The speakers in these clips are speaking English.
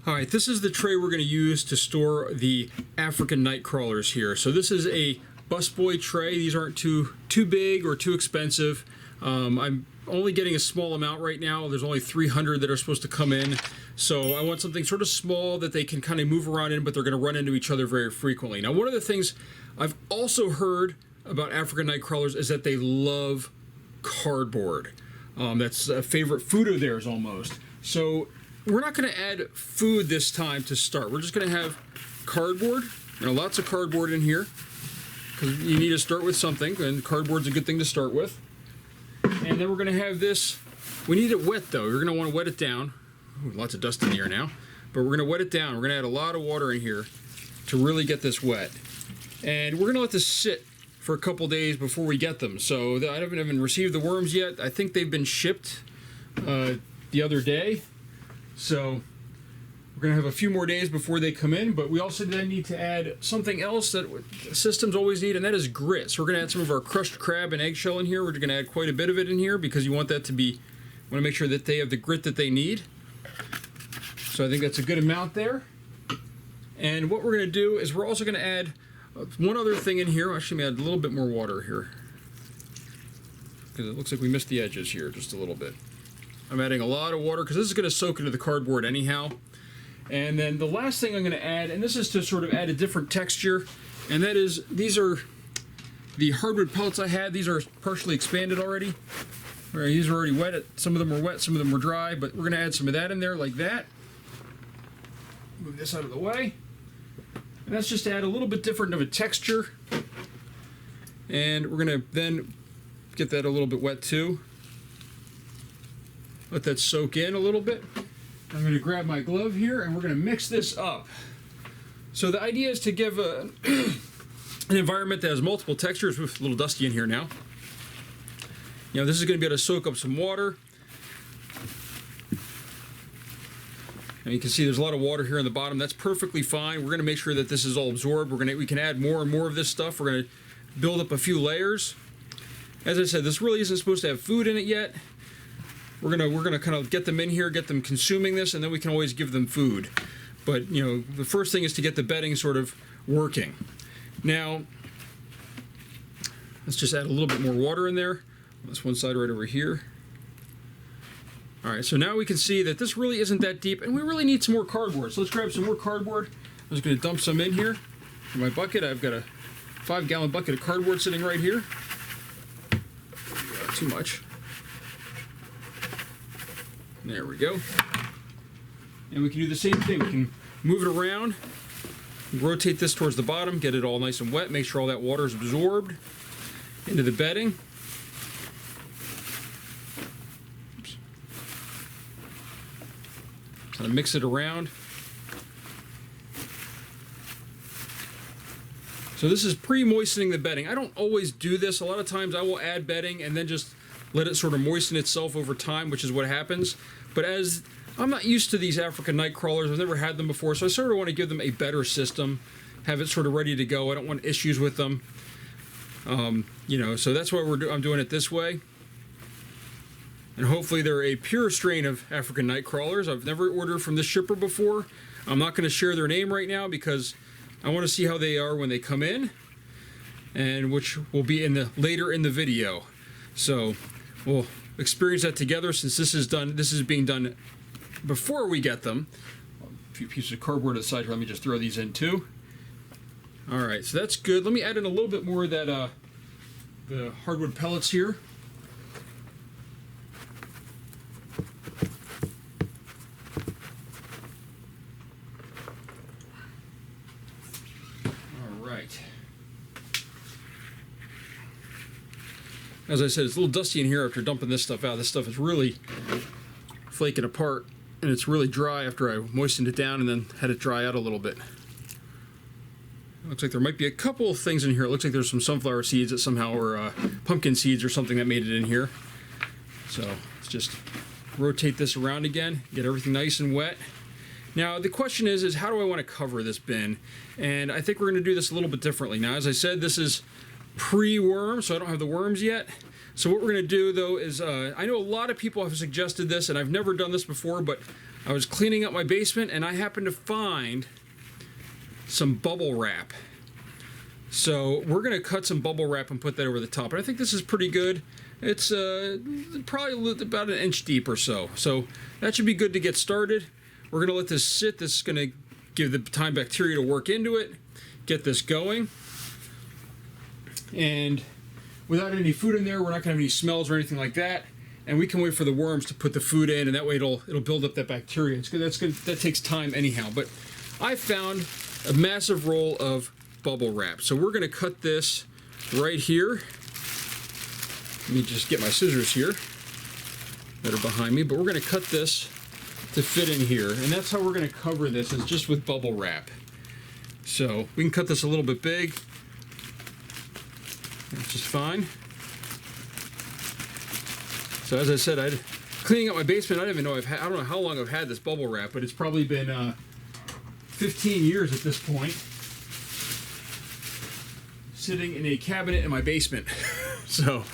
Alright, this is the tray we're going to use to store the African Nightcrawlers here. So this is a busboy tray. These aren't too big or too expensive. I'm only getting a small amount right now. There's only 300 that are supposed to come in. So I want something sort of small that they can kind of move around in, but they're going to run into each other very frequently. Now, one of the things I've also heard about African Nightcrawlers is that they love cardboard. That's a favorite food of theirs almost. So we're not going to add food this time to start. We're just going to have cardboard. Lots of cardboard in here because you need to start with something, and cardboard's a good thing to start with. And then we're going to have this. We need it wet though. You're going to want to wet it down. Ooh, lots of dust in here now. But we're going to wet it down. We're going to add a lot of water in here to really get this wet. And we're going to let this sit for a couple days before we get them. So I haven't even received the worms yet. I think they've been shipped the other day. So we're going to have a few more days before they come in, but we also then need to add something else that systems always need, and that is grit. So we're going to add some of our crushed crab and eggshell in here. We're going to add quite a bit of it in here because you want that to be, want to make sure that they have the grit that they need. So I think that's a good amount there. And what we're going to do is we're also going to add one other thing in here. Actually, I'm going to add a little bit more water here because it looks like we missed the edges here just a little bit. I'm adding a lot of water because this is going to soak into the cardboard anyhow. And then the last thing I'm going to add, and this is to sort of add a different texture, and that is, these are the hardwood pellets I had. These are partially expanded already. All right, these are already wet. Some of them are wet, some of them are dry, but we're going to add some of that in there like that. Move this out of the way. And that's just to add a little bit different of a texture. And we're going to then get that a little bit wet too. Let that soak in a little bit. I'm going to grab my glove here and we're going to mix this up. So the idea is to give an environment that has multiple textures. With a little dusty in here now. You know, this is going to be able to soak up some water. And you can see there's a lot of water here in the bottom. That's perfectly fine. We're going to make sure that this is all absorbed. We can add more and more of this stuff. We're going to build up a few layers. As I said, this really isn't supposed to have food in it yet. We're gonna kind of get them in here, get them consuming this, and then we can always give them food. But you know, the first thing is to get the bedding sort of working. Now, let's just add a little bit more water in there. This one side right over here. All right, so now we can see that this really isn't that deep, and we really need some more cardboard. So let's grab some more cardboard. I'm just gonna dump some in here. In my bucket, I've got a 5-gallon bucket of cardboard sitting right here. Too much. There we go. And we can do the same thing. We can move it around, rotate this towards the bottom, get it all nice and wet, make sure all that water is absorbed into the bedding. Oops. Kind of mix it around. So this is pre-moistening the bedding. I don't always do this. A lot of times I will add bedding and then just let it sort of moisten itself over time, which is what happens. But as I'm not used to these African Nightcrawlers, I've never had them before, so I sort of want to give them a better system, have it sort of ready to go. I don't want issues with them. You know, so that's why I'm doing it this way. And hopefully they're a pure strain of African Nightcrawlers. I've never ordered from this shipper before. I'm not going to share their name right now because I want to see how they are when they come in, and which will be later in the video. So we'll experience that together since this is being done before we get them. A few pieces of cardboard to the side here. Let me just throw these in too. All right, so that's good. Let me add in a little bit more of that the hardwood pellets here. All right. As I said, it's a little dusty in here after dumping this stuff out. This stuff is really flaking apart, and it's really dry after I moistened it down and then had it dry out a little bit. Looks like there might be a couple of things in here. It looks like there's some sunflower seeds that somehow, or pumpkin seeds or something that made it in here. So let's just rotate this around again, get everything nice and wet. Now the question is how do I want to cover this bin? And I think we're going to do this a little bit differently. Now, as I said, this is pre-worm, so I don't have the worms yet. So what we're going to do though is, I know a lot of people have suggested this, and I've never done this before, but I was cleaning up my basement and I happened to find some bubble wrap. So we're going to cut some bubble wrap and put that over the top. And I think this is pretty good. It's probably about 1 inch deep or so. So that should be good to get started. We're going to let this sit. This is going to give the time bacteria to work into it, get this going. And without any food in there, we're not going to have any smells or anything like that. And we can wait for the worms to put the food in, and that way it'll build up that bacteria. It's good. That's good. That takes time anyhow. But I found a massive roll of bubble wrap. So we're going to cut this right here. Let me just get my scissors here that are behind me. But we're going to cut this to fit in here. And that's how we're going to cover this, is just with bubble wrap. So we can cut this a little bit big. Which is fine. So as I said, cleaning up my basement, I don't even know I don't know how long I've had this bubble wrap, but it's probably been 15 years at this point. Sitting in a cabinet in my basement. So,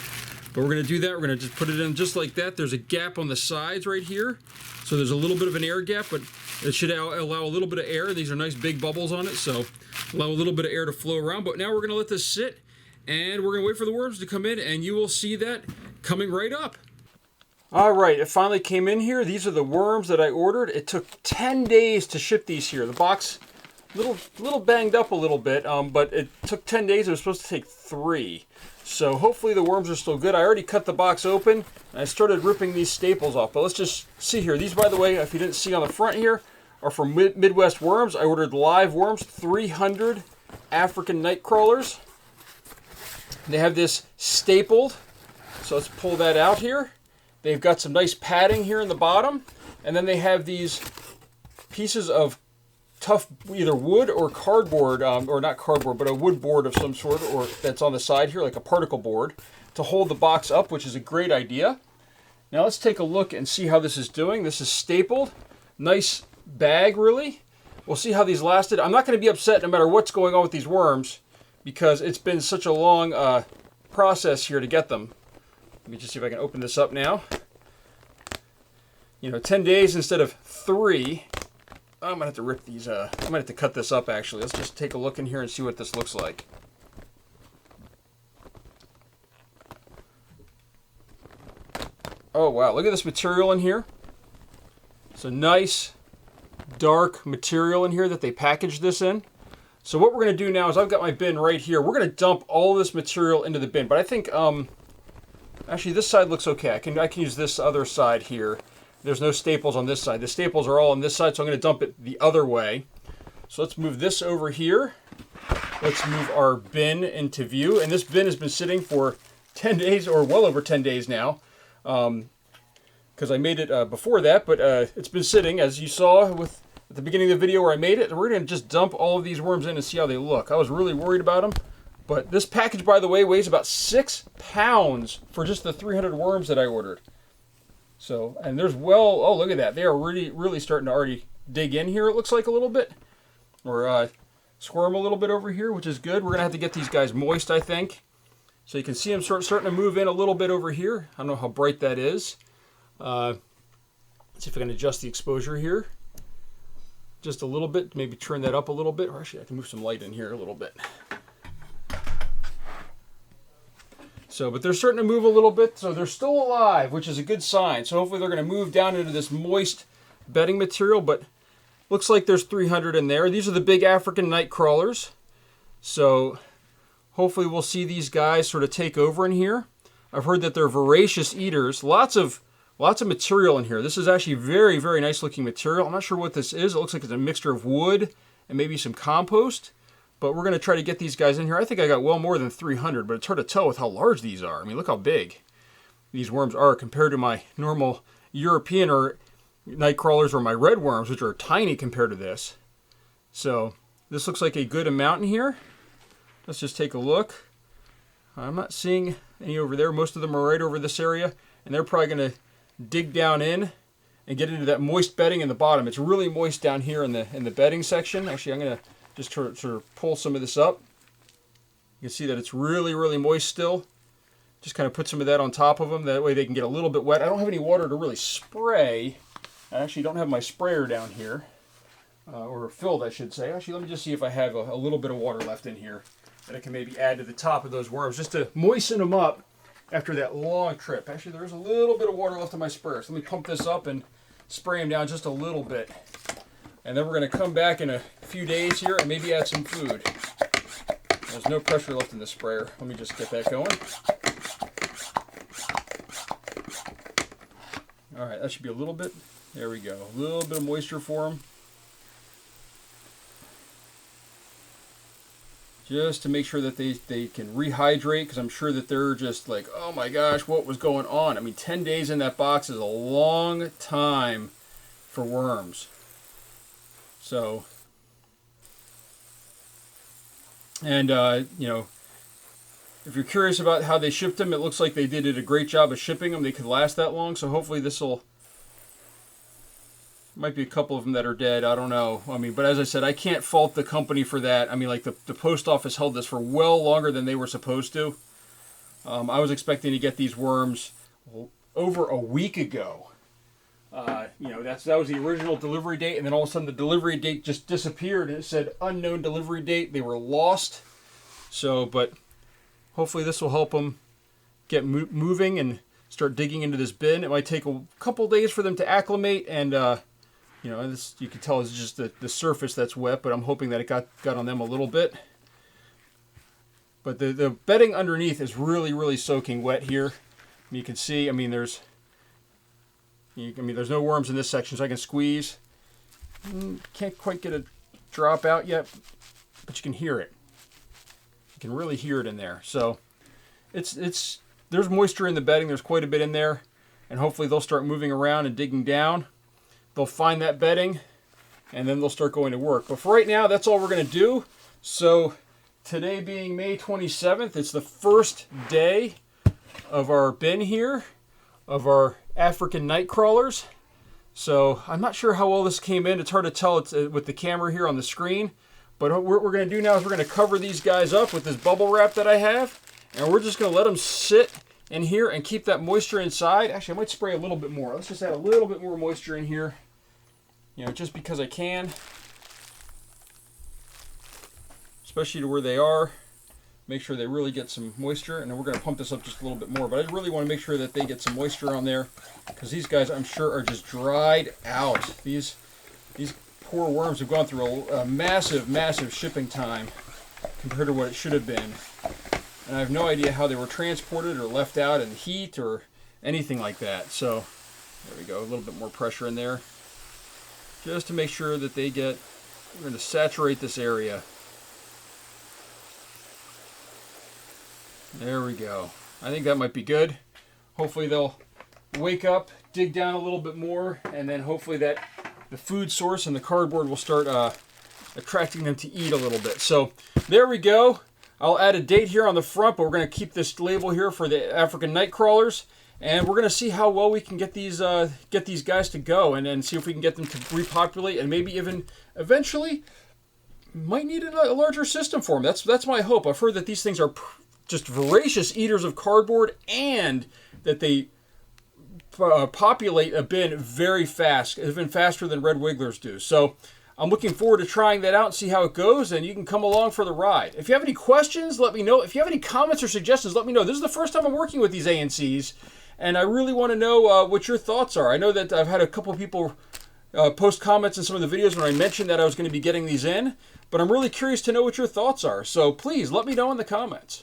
but we're going to do that. We're going to just put it in just like that. There's a gap on the sides right here. So there's a little bit of an air gap, but it should allow a little bit of air. These are nice big bubbles on it, so allow a little bit of air to flow around. But now we're going to let this sit, and we're going to wait for the worms to come in, and you will see that coming right up. All right, it finally came in here. These are the worms that I ordered. It took 10 days to ship these here. The box, little banged up a little bit, but it took 10 days. It was supposed to take 3. So hopefully the worms are still good. I already cut the box open, and I started ripping these staples off. But let's just see here. These, by the way, if you didn't see on the front here, are from Midwest Worms. I ordered live worms, 300 African Nightcrawlers. They have this stapled, so let's pull that out here. They've got some nice padding here in the bottom, and then they have these pieces of tough either wood or cardboard, or not cardboard, but a wood board of some sort, or that's on the side here, like a particle board, to hold the box up, which is a great idea. Now let's take a look and see how this is doing. This is stapled. Nice bag, really. We'll see how these lasted. I'm not going to be upset no matter what's going on with these worms, because it's been such a long process here to get them. Let me just see if I can open this up now. 10 days instead of 3. I'm going to have to rip these, I'm going to have to cut this up actually. Let's just take a look in here and see what this looks like. Oh wow, look at this material in here. It's a nice dark material in here that they packaged this in. So what we're going to do now is I've got my bin right here. We're going to dump all this material into the bin. But I think, actually this side looks okay. I can use this other side here. There's no staples on this side. The staples are all on this side, so I'm going to dump it the other way. So let's move this over here. Let's move our bin into view. And this bin has been sitting for 10 days, or well over 10 days now. Because I made it before that, but it's been sitting, as you saw at the beginning of the video where I made it. And we're going to just dump all of these worms in and see how they look. I was really worried about them. But this package, by the way, weighs about 6 pounds for just the 300 worms that I ordered. So, and there's oh, look at that. They are really starting to already dig in here, it looks like a little bit. Or squirm a little bit over here, which is good. We're going to have to get these guys moist, I think. So you can see them starting to move in a little bit over here. I don't know how bright that is. Let's see if I can adjust the exposure here. Just a little bit, maybe turn that up a little bit. Or actually, I can move some light in here a little bit. So, but they're starting to move a little bit, so they're still alive, which is a good sign. So hopefully they're going to move down into this moist bedding material, but looks like there's 300 in there. These are the big African Nightcrawlers. So hopefully we'll see these guys sort of take over in here. I've heard that they're voracious eaters. Lots of material in here. This is actually very, very nice looking material. I'm not sure what this is. It looks like it's a mixture of wood and maybe some compost. But we're going to try to get these guys in here. I think I got well more than 300, but it's hard to tell with how large these are. I mean, look how big these worms are compared to my normal European or Nightcrawlers or my red worms, which are tiny compared to this. So this looks like a good amount in here. Let's just take a look. I'm not seeing any over there. Most of them are right over this area, and they're probably going to dig down in and get into that moist bedding in the bottom. It's really moist down here in the bedding section. Actually, I'm going to just sort of pull some of this up. can see that it's really, really moist still. Just kind of put some of that on top of them. That way they can get a little bit wet. I don't have any water to really spray. I actually don't have my sprayer down here. Or filled, I should say. Actually, let me just see if I have a little bit of water left in here that I can maybe add to the top of those worms, just to moisten them up after that long trip. Actually, there's a little bit of water left in my sprayer. So let me pump this up and spray them down just a little bit. And then we're going to come back in a few days here and maybe add some food. There's no pressure left in the sprayer. Let me just get that going. All right, that should be a little bit. There we go. A little bit of moisture for them. Just to make sure that they can rehydrate, because I'm sure that they're just like, oh my gosh, what was going on? I mean, 10 days in that box is a long time for worms. So, and, you know, if you're curious about how they shipped them, it looks like they did a great job of shipping them. They could last that long, so hopefully this will... Might be a couple of them that are dead. I don't know. I mean, but as I said, I can't fault the company for that. I mean, like the post office held this for well longer than they were supposed to. I was expecting to get these worms over a week ago. You know, that was the original delivery date, and then all of a sudden the delivery date just disappeared. It said unknown delivery date. They were lost. So, but hopefully this will help them get moving and start digging into this bin. It might take a couple days for them to acclimate, and you know, this you can tell is just the surface that's wet, but I'm hoping that it got on them a little bit. But the bedding underneath is really, really soaking wet here. And you can see, I mean, there's no worms in this section, so I can squeeze. Can't quite get a drop out yet, but you can hear it. You can really hear it in there. So there's moisture in the bedding. There's quite a bit in there, and hopefully they'll start moving around and digging down. They'll find that bedding, and then they'll start going to work. But for right now, that's all we're going to do. So today being May 27th, it's the first day of our bin here, of our African Nightcrawlers. So I'm not sure how well this came in. It's hard to tell with the camera here on the screen. But what we're going to do now is we're going to cover these guys up with this bubble wrap that I have. And we're just going to let them sit in here and keep that moisture inside. Actually, I might spray a little bit more. Let's just add a little bit more moisture in here. You know, just because I can. Especially to where they are. Make sure they really get some moisture. And then we're going to pump this up just a little bit more. But I really want to make sure that they get some moisture on there. Because these guys, I'm sure, are just dried out. These poor worms have gone through a massive, massive shipping time compared to what it should have been. And I have no idea how they were transported or left out in heat or anything like that. So, there we go. A little bit more pressure in there. Just to make sure that they get... We're going to saturate this area. There we go. I think that might be good. Hopefully they'll wake up, dig down a little bit more, and then hopefully that the food source and the cardboard will start attracting them to eat a little bit. So, there we go. I'll add a date here on the front, but we're going to keep this label here for the African Nightcrawlers. And we're going to see how well we can get these guys to go, and see if we can get them to repopulate, and maybe even eventually might need a larger system for them. That's my hope. I've heard that these things are just voracious eaters of cardboard, and that they populate a bin very fast, even faster than red wigglers do. So I'm looking forward to trying that out and see how it goes, and you can come along for the ride. If you have any questions, let me know. If you have any comments or suggestions, let me know. This is the first time I'm working with these ANCs, and I really want to know what your thoughts are. I know that I've had a couple of people post comments in some of the videos when I mentioned that I was going to be getting these in, but I'm really curious to know what your thoughts are. So please let me know in the comments.